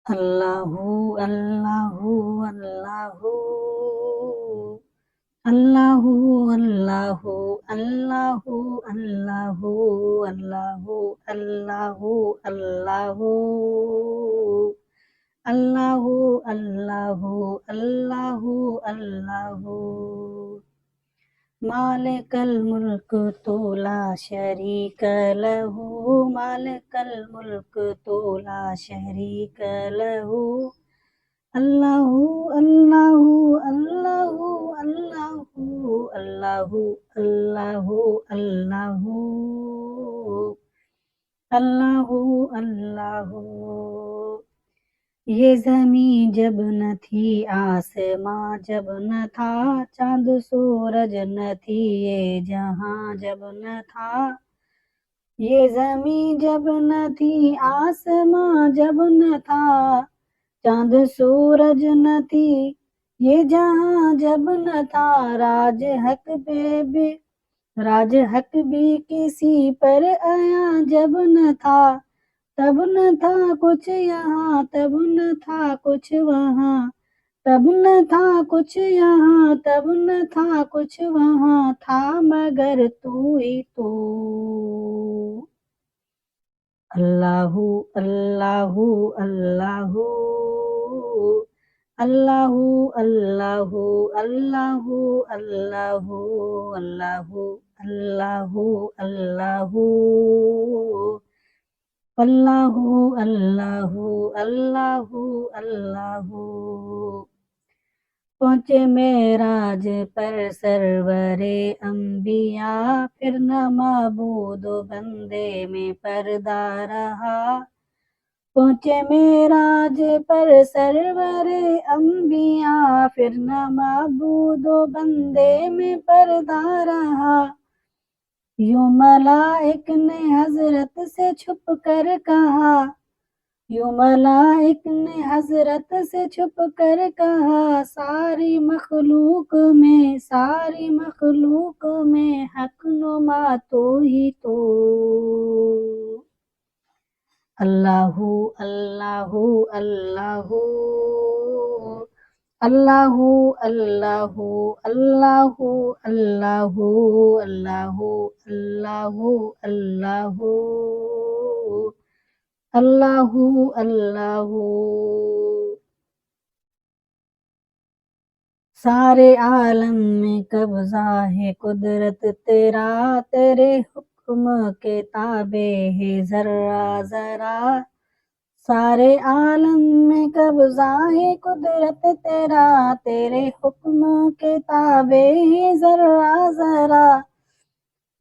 Allahu, Allahu, Allahu, Allahu, Allahu, Allahu, Allahu, Allahu, Allahu, Allahu, Allahu, Allahu, Allahu, Allahu. मालिकल मुल्क तो ला शरीक लहू, मालिकल मुल्क तो ला शरीक लहू, अल्लाहु अल्लाहु अल्लाहु अल्लाहु अल्लाहु अल्लाहु अल्लाहु अल्लाहु अल्लाहु। ये ज़मीं जब न थी, आसमां जब न था, चाँद सूरज न थी, ये जहां जब न था। ये ज़मीं जब न थी, आसमां जब न था, चाँद सूरज न थी, ये जहां जब न था। राज हक भी किसी पर आया जब न था, तब न था कुछ यहाँ, तब न था कुछ वहाँ, तब न था कुछ यहाँ, तब न था कुछ वहाँ, था मगर तू ही तू। अल्लाहु अल्लाहु अल्लाहु अल्लाहु अल्लाहु अल्लाहु अल्लाहु अल्लाहु अल्लाहु अल्लाहु अल्लाहु अल्लाहु अल्लाहु अल्लाहु। पहुँचे मेराज पर सरवरे अंबिया, फिर न माबूद बंदे में पर्दा रहा। पहुँचे मेराज पर सरवरे अंबिया, फिर न माबूद बंदे में पर्दा रहा। यूं मलाइक ने हजरत से छुप कर कहा, यूं मलाइक ने हजरत से छुप कर कहा, सारी मखलूक में हक नुमा तो ही तो। अल्लाहु अल्लाहु अल्लाहु अल्लाहु अल्लाहु अल्लाहु अल्लाहु अल्लाहु अल्लाहु अल्लाहु अल्लाहु अल्लाहु। सारे आलम में कब्जा है कुदरत तेरा, तेरे हुक्म के ताबे है जर्रा जरा। सारे आलम में कब्जा है कुदरत तेरा, तेरे हुक्म के ताबे है जर्रा जरा।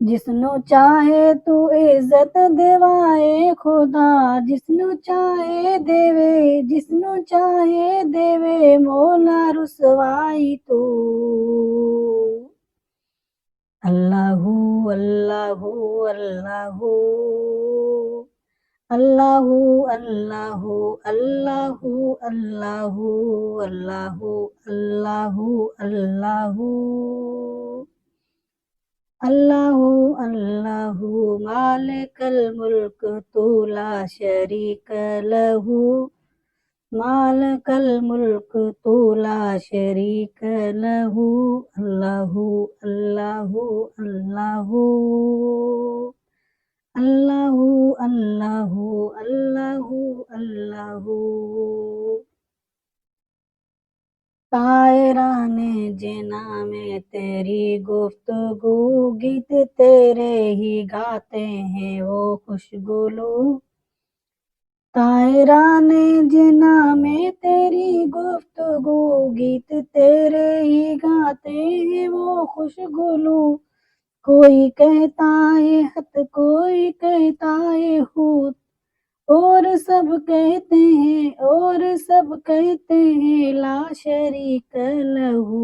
जिसनु चाहे तू इज्जत देवाए खुदा, जिसनु चाहे देवे मौला रुसवाई तू। अल्लाहु अल्लाहु अल्लाहु अल्लाहु अल्लाहु अल्लाहु अल्लाहु अल्लाहु अल्लाहु अल्लाहु अल्लाहु अल्लाहु। मालिकल मुल्क तू ला शरीक लहू, मालिकल मुल्क तू ला शरीक लहू, अल्लाहु अल्लाहु अल्लाहु अल्लाहु अल्लाहु अल्लाहु अल्लाहु। तायराने जिना में तेरी गुफ्तगू, गीत तेरे ही गाते हैं वो खुशगुलू। तायराने जिना में तेरी गुफ्तगू, गीत तेरे ही गाते हैं वो खुशगुलू। कोई कहता है हत, कोई कहता है हूत, और सब कहते हैं ला शरीक लहू।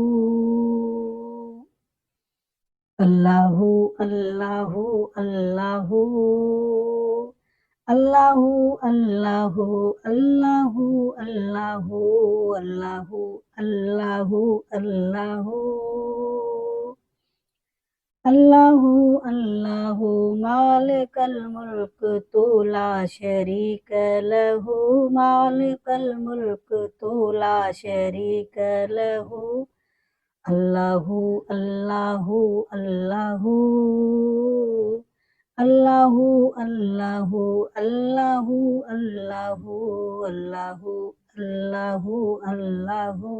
अल्लाहु अल्लाहु अल्लाहु अल्लाहु अल्लाहु अल्लाहु अल्लाहु अल्लाहु अल्लाहु अल्लाहु अल्लाहु अल्लाहु मालिकल मुल्क तू ला शरीक लहू मालिकल मुल्क तू ला शरीक लहू अल्लाहु अल्लाहु अल्लाहु अल्लाहु अल्लाहु अल्लाहु अल्लाहु अल्लाहु अल्लाहु अल्लाहु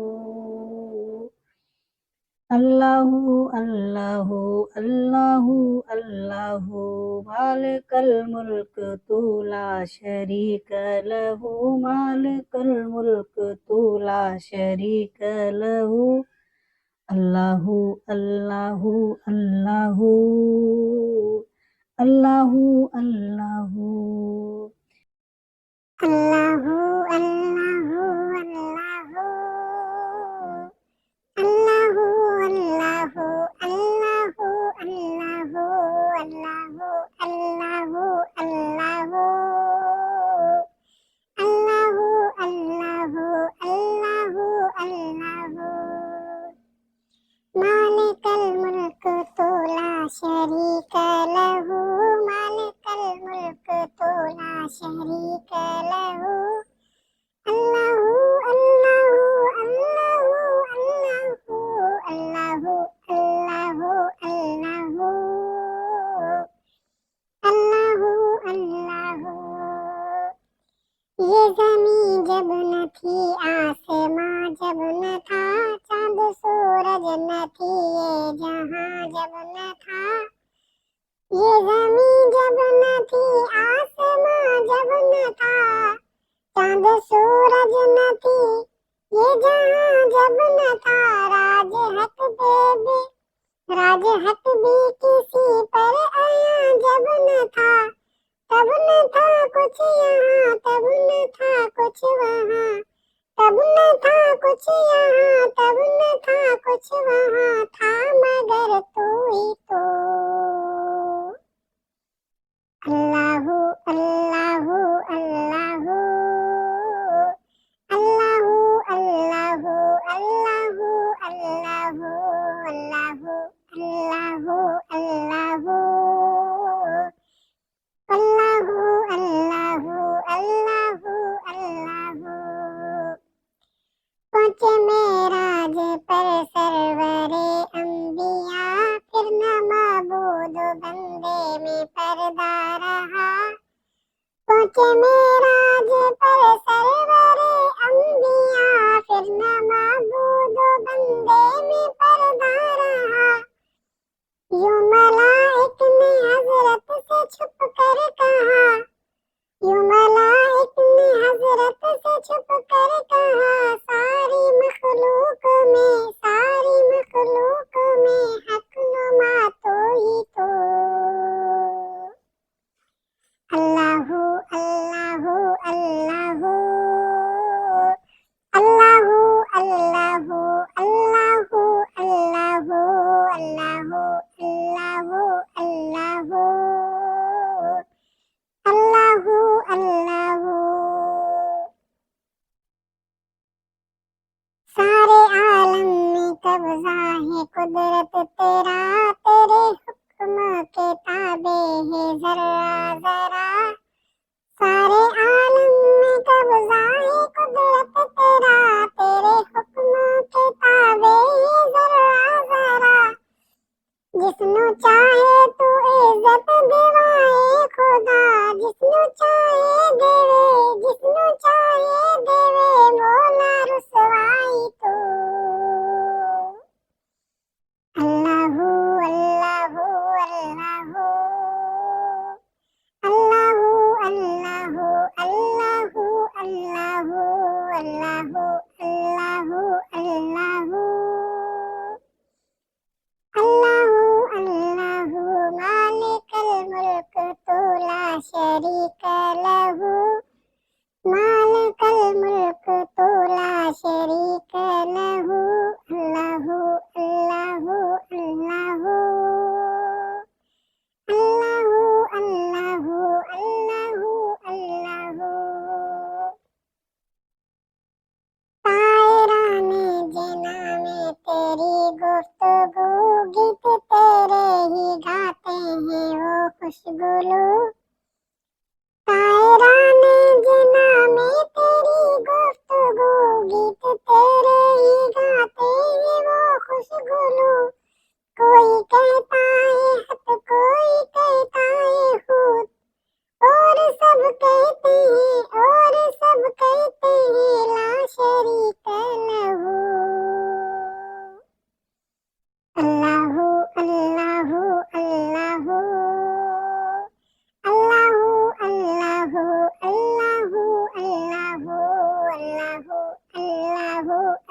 अल्लाहु अल्लाहु अल्लाहु अल्लाहु मालिकल मुल्क तू ला शरीक लहू मालिकल मुल्क तू ला शरीक लहू अल्लाहु अल्लाहु अल्लाहु अल्लाहु अल्लाहु अल्लाहु अल्लाहु अल्लाहु अल्लाहु अल्लाहु अल्लाहु अल्लाहु अल्लाहु अल्लाहु अल्लाहु अल्लाहु अल्लाहु अल्लाहु मालिकल मुल्क तू ला शरीक लहू मालिकल मुल्क तू ला शरीक लहू अल्लाहु अल्लाहु अल्लाहु अल्लाहु अल्लाहु अल्लाहु अल्लाहु अल्लाहु ये ज़मीं जब न थी आसमां जब न था चाँद सूरज न थी ये जहां जब न था ये ज़मीं जब न थी आसमां जब न था चाँद सूरज न थी ये जहां जब न था राज हक भी किसी पर आया जब न था तब न था कुछ यहाँ तब न था कुछ वहाँ तब न था कुछ यहाँ तब न था कुछ वहाँ था मगर तू ही तो अल्लाहु अल्लाहु अल्लाहु अल्लाहु अल्लाहु अल्लाहु अल्लाहु अल्लाहु अल्लाहु अल्लाहु अल्लाहु अल्लाहु अल्लाहु अल्लाहु पहुँचे मेराज पर सरवरे अंबिया फिर न मबूद बंदे में पर्दा रहा पहुँचे मेराज पर सरवरे अंबिया फिर न मबूद बंदे में पर्दा रहा यूं मलाइक ने हजरत से छुप कर कहा यूं मलाइक ने हजरत से छुप कर कहा सारी मखलूक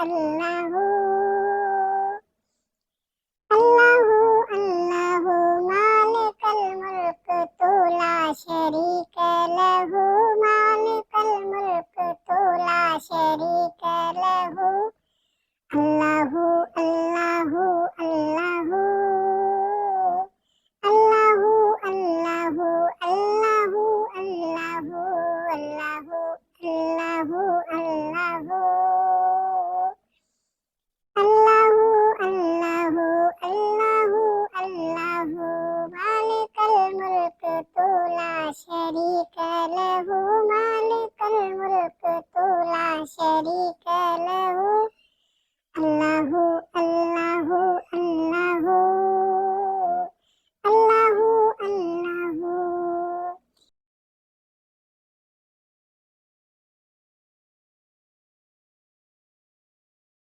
अल्लाहु अल्लाहु अल्लाहु मालिकल मुल्क तू ला शरीक लहू मालिकल मुल्क तू ला शरीक लहू अल्लाहु अल्लाहु अल्लाहु अल्लाहु अल्लाहु अल्लाहु अल्लाहु अल्लाहु अल्लाहु अल्लाहु अल्लाहु अल्लाहु अल्लाहु अल्लाहु मालिकल मुल्क तू ला शरीक लहू मालिकल मुल्क तू ला शरीक लहू